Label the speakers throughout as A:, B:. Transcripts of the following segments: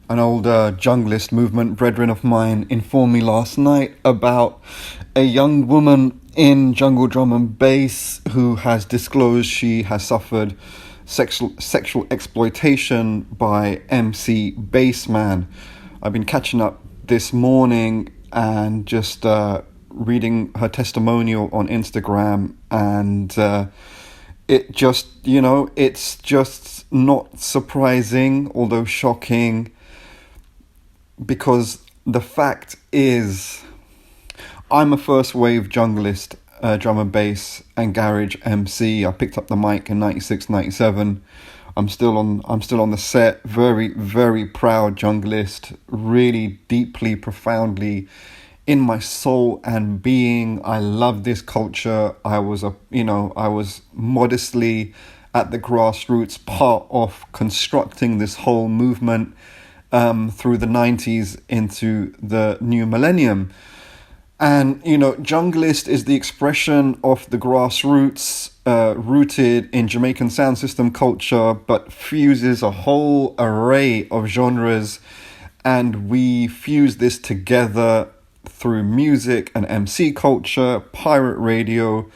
A: An old Junglist movement brethren of mine informed me last night about a young woman in jungle drum and bass who has disclosed she has suffered sexual exploitation by MC Bassman. I've been catching up this morning and just reading her testimonial on Instagram, and it just, it's just not surprising, although shocking, because the fact is, I'm a first wave junglist, drum and bass and garage MC. I picked up the mic in 96, 97. I'm still on the set. Very, very proud junglist. Really deeply, profoundly in my soul and being. I love this culture. I was modestly at the grassroots part of constructing this whole movement through the 90s into the new millennium. And, junglist is the expression of the grassroots, rooted in Jamaican sound system culture, but fuses a whole array of genres. And we fuse this together through music and MC culture, pirate radio,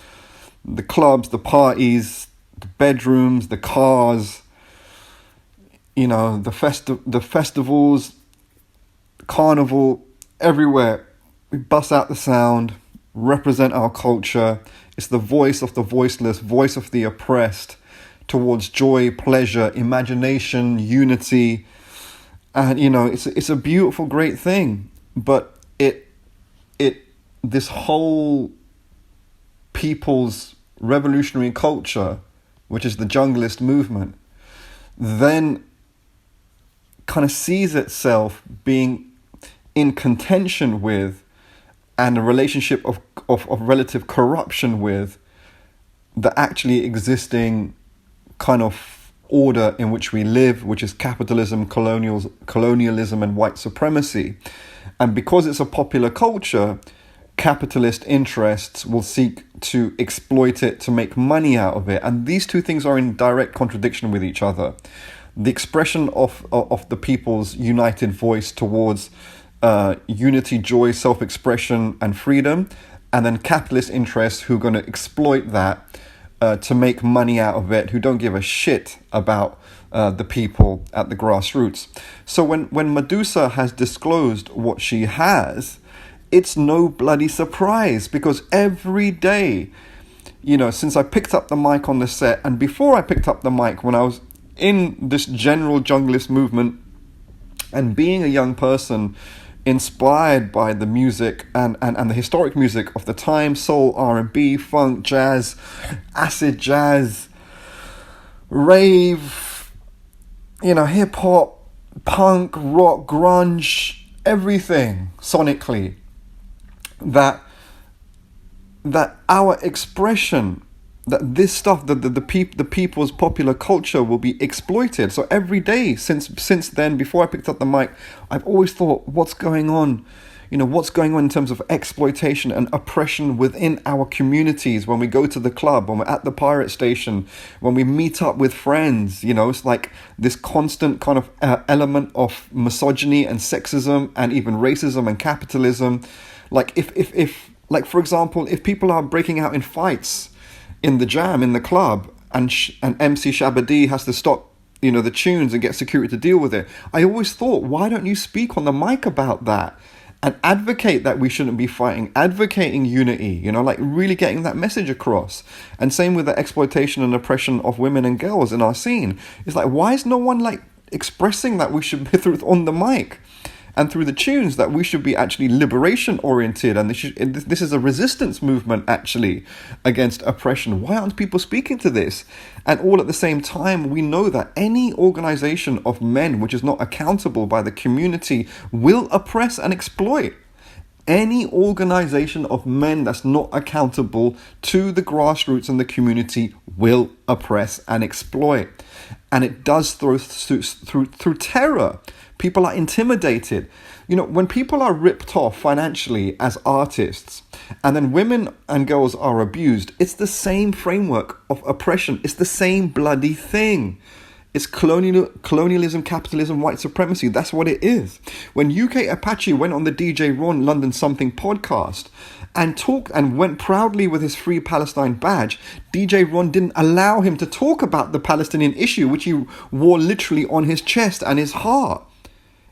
A: the clubs, the parties, the bedrooms, the cars, the festivals, carnival, everywhere. We bust out the sound, represent our culture. It's the voice of the voiceless, voice of the oppressed, towards joy, pleasure, imagination, unity. And, it's a beautiful, great thing. But this whole people's revolutionary culture, which is the junglist movement, then kind of sees itself being in contention with and a relationship of relative corruption with the actually existing kind of order in which we live, which is capitalism, colonialism, and white supremacy. And because it's a popular culture, capitalist interests will seek to exploit it, to make money out of it. And these two things are in direct contradiction with each other. The expression of the people's united voice towards unity, joy, self-expression, and freedom, and then capitalist interests who are going to exploit that to make money out of it, who don't give a shit about the people at the grassroots. So when Medusa has disclosed what she has, it's no bloody surprise, because every day, since I picked up the mic on the set, and before I picked up the mic, when I was in this general junglist movement and being a young person inspired by the music and the historic music of the time, soul, R&B, funk, jazz, acid jazz, rave, hip hop, punk, rock, grunge, everything sonically, that our expression, that this stuff, the people's popular culture will be exploited. So every day since then, before I picked up the mic, I've always thought, what's going on? What's going on in terms of exploitation and oppression within our communities? When we go to the club, when we're at the pirate station, when we meet up with friends, it's like this constant kind of element of misogyny and sexism and even racism and capitalism. Like if like, for example, if people are breaking out in fights in the jam, in the club, and MC Shabba has to stop, the tunes and get security to deal with it, I always thought, why don't you speak on the mic about that and advocate that we shouldn't be fighting, advocating unity, like really getting that message across? And same with the exploitation and oppression of women and girls in our scene. It's like, why is no one like expressing that we should be through on the mic and through the tunes, that we should be actually liberation oriented, and this is a resistance movement actually against oppression? Why aren't people speaking to this? And all at the same time, we know that any organization of men which is not accountable by the community will oppress and exploit. Any organization of men that's not accountable to the grassroots and the community will oppress and exploit. And it does through terror. People are intimidated. When people are ripped off financially as artists, and then women and girls are abused, it's the same framework of oppression. It's the same bloody thing. It's colonialism, capitalism, white supremacy. That's what it is. When UK Apache went on the DJ Ron London Something podcast and talked and went proudly with his Free Palestine badge, DJ Ron didn't allow him to talk about the Palestinian issue, which he wore literally on his chest and his heart.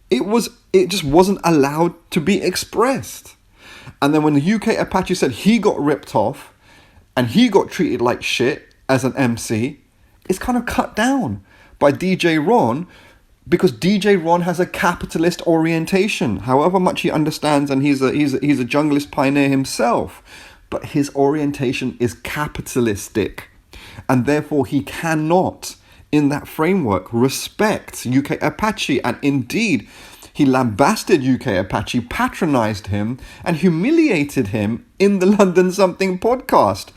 A: It just wasn't allowed to be expressed. And then when the UK Apache said he got ripped off and he got treated like shit as an MC, it's kind of cut down by DJ Ron, because DJ Ron has a capitalist orientation, however much he understands, and he's a junglist pioneer himself, but his orientation is capitalistic, and therefore he cannot, in that framework, respect UK Apache, and indeed he lambasted UK Apache, patronized him, and humiliated him in the London Something podcast.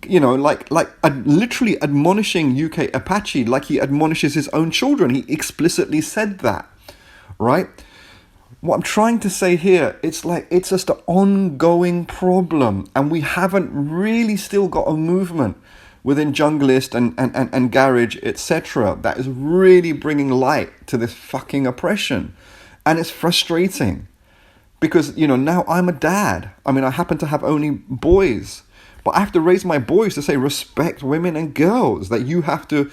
A: You know, like literally admonishing UK Apache like he admonishes his own children. He explicitly said that, right? What I'm trying to say here, it's just an ongoing problem, and we haven't really still got a movement within Junglist and Garage, etc., that is really bringing light to this fucking oppression. And it's frustrating because, you know, now I'm a dad. I mean, I happen to have only boys. But I have to raise my voice to say respect women and girls, that you have to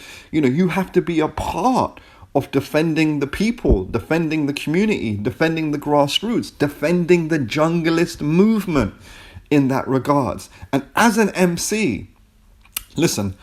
A: be a part of defending the people, defending the community, defending the grassroots, defending the junglist movement in that regards. And as an MC, listen,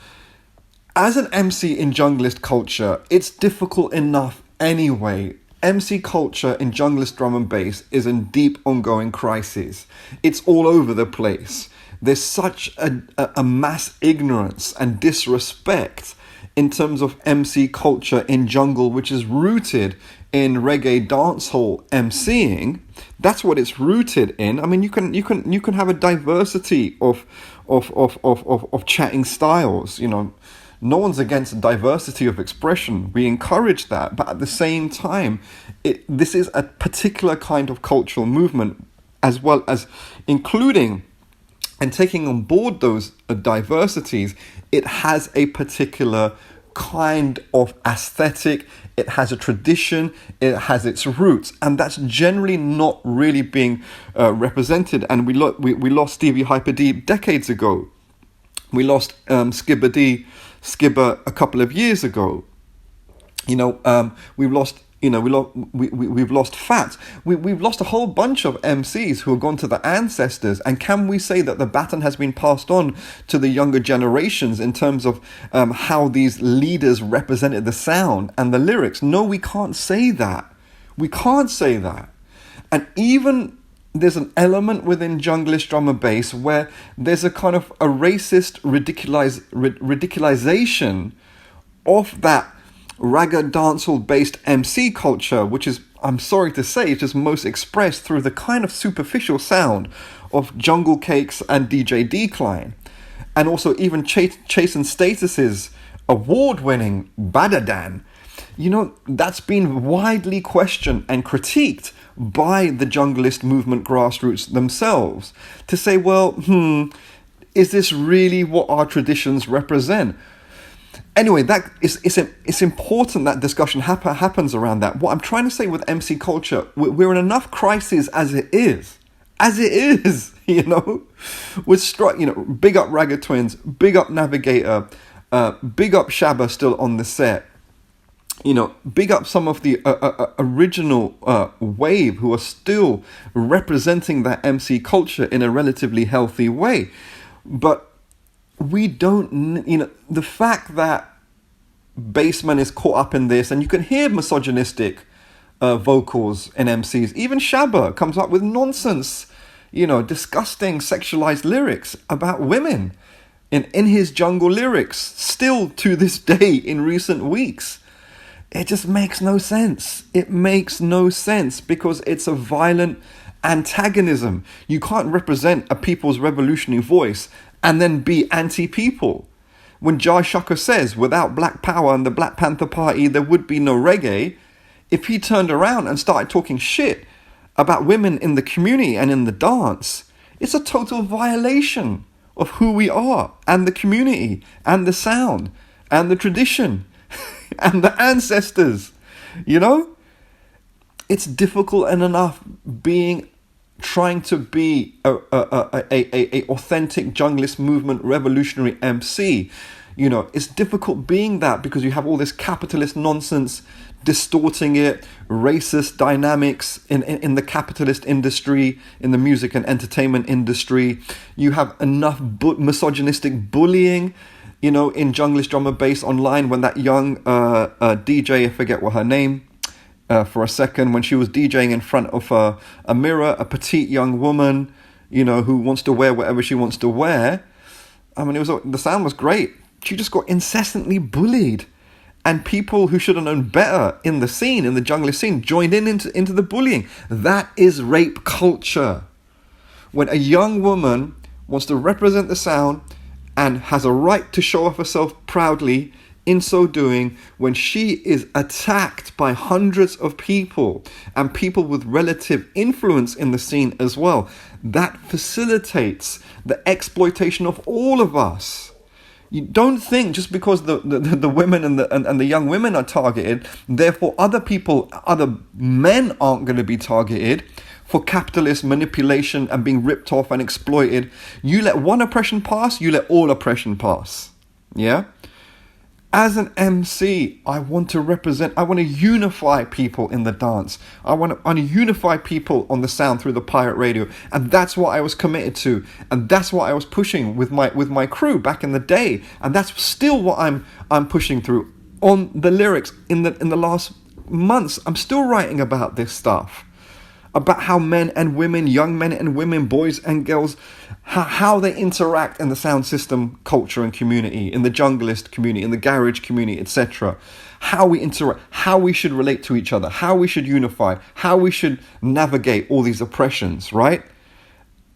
A: as an MC in junglist culture, it's difficult enough anyway. MC culture in junglist drum and bass is in deep ongoing crisis. It's all over the place. There's such a mass ignorance and disrespect in terms of MC culture in jungle, which is rooted in reggae dancehall MCing. That's what it's rooted in. I mean, you can have a diversity of chatting styles. You know, no one's against diversity of expression. We encourage that, but at the same time, this is a particular kind of cultural movement, as well as including and taking on board those diversities. It has a particular kind of aesthetic, it has a tradition, it has its roots, and that's generally not really being represented. And we lost Stevie Hyper D decades ago. We lost Skibber a couple of years ago. You know, we've lost Fats. We've lost a whole bunch of MCs who have gone to the ancestors. And can we say that the baton has been passed on to the younger generations in terms of how these leaders represented the sound and the lyrics? No, we can't say that. We can't say that. And even there's an element within junglist drum and bass where there's a kind of a racist ridiculization of that ragga dancehall based MC culture, which is, I'm sorry to say, it is most expressed through the kind of superficial sound of Jungle Cakes and DJ Decline, and also even Chase and Status's award-winning Badadan. You know, that's been widely questioned and critiqued by the junglist movement grassroots themselves to say, well, is this really what our traditions represent? Anyway, it's important that discussion happens around that. What I'm trying to say with MC culture, we're in enough crisis as it is, you know. Big up Ragged Twins, big up Navigator, big up Shabba still on the set. You know, big up some of the original wave who are still representing that MC culture in a relatively healthy way, but we don't, you know, the fact that Bassman is caught up in this, and you can hear misogynistic vocals in MCs. Even Shabba comes up with nonsense, you know, disgusting sexualized lyrics about women in his jungle lyrics, still to this day in recent weeks. It just makes no sense. It makes no sense because it's a violent antagonism. You can't represent a people's revolutionary voice and then be anti-people. When Jai Shaka says, without Black Power and the Black Panther Party, there would be no reggae, if he turned around and started talking shit about women in the community and in the dance, it's a total violation of who we are and the community and the sound and the tradition. and the ancestors, you know? It's difficult enough trying to be a authentic junglist movement revolutionary MC. You know, it's difficult being that because you have all this capitalist nonsense distorting it, racist dynamics in the capitalist industry, in the music and entertainment industry. You have enough misogynistic bullying, you know, in Junglist drum and bass online when that young DJ, I forget what her name, for a second, when she was DJing in front of a mirror, a petite young woman, you know, who wants to wear whatever she wants to wear. I mean, the sound was great. She just got incessantly bullied. And people who should have known better in the scene, in the junglist scene, joined into the bullying. That is rape culture. When a young woman wants to represent the sound and has a right to show off herself proudly, in so doing, when she is attacked by hundreds of people and people with relative influence in the scene as well, that facilitates the exploitation of all of us. You don't think just because the women and the young women are targeted, therefore other men aren't going to be targeted for capitalist manipulation and being ripped off and exploited. You let one oppression pass, you let all oppression pass. Yeah? As an MC, I want to unify people in the dance. I want to unify people on the sound through the pirate radio. And that's what I was committed to. And that's what I was pushing with my crew back in the day. And that's still what I'm pushing through on the lyrics in the last months. I'm still writing about this stuff. About how men and women, young men and women, boys and girls, how they interact in the sound system culture and community, in the junglist community, in the garage community, etc. How we interact, how we should relate to each other, how we should unify, how we should navigate all these oppressions, right?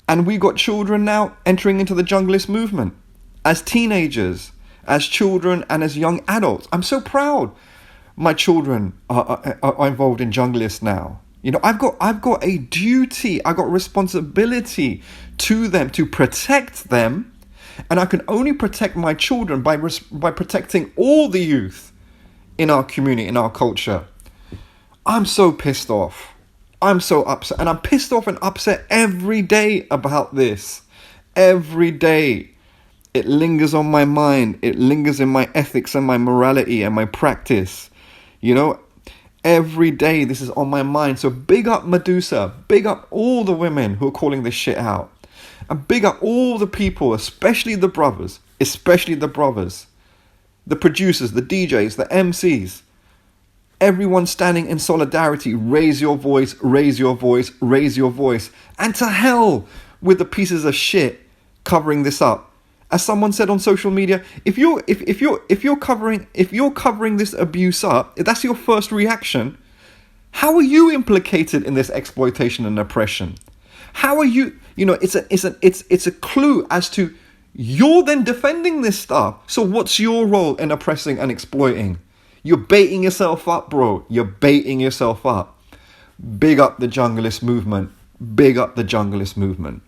A: And we got children now entering into the junglist movement as teenagers, as children and as young adults. I'm so proud my children are involved in junglist now. You know, I've got a duty, I've got responsibility to them, to protect them. And I can only protect my children by protecting all the youth in our community, in our culture. I'm so pissed off. I'm so upset. And I'm pissed off and upset every day about this. Every day. It lingers on my mind. It lingers in my ethics and my morality and my practice. You know, every day this is on my mind. So big up Medusa. Big up all the women who are calling this shit out. And big up all the people, especially the brothers. The producers, the DJs, the MCs. Everyone standing in solidarity. Raise your voice, raise your voice, raise your voice. And to hell with the pieces of shit covering this up. As someone said on social media, if you're covering this abuse up, if that's your first reaction, how are you implicated in this exploitation and oppression? How are you? You know, it's a clue as to you're then defending this stuff. So what's your role in oppressing and exploiting? You're baiting yourself up, bro. You're baiting yourself up. Big up the junglist movement. Big up the junglist movement.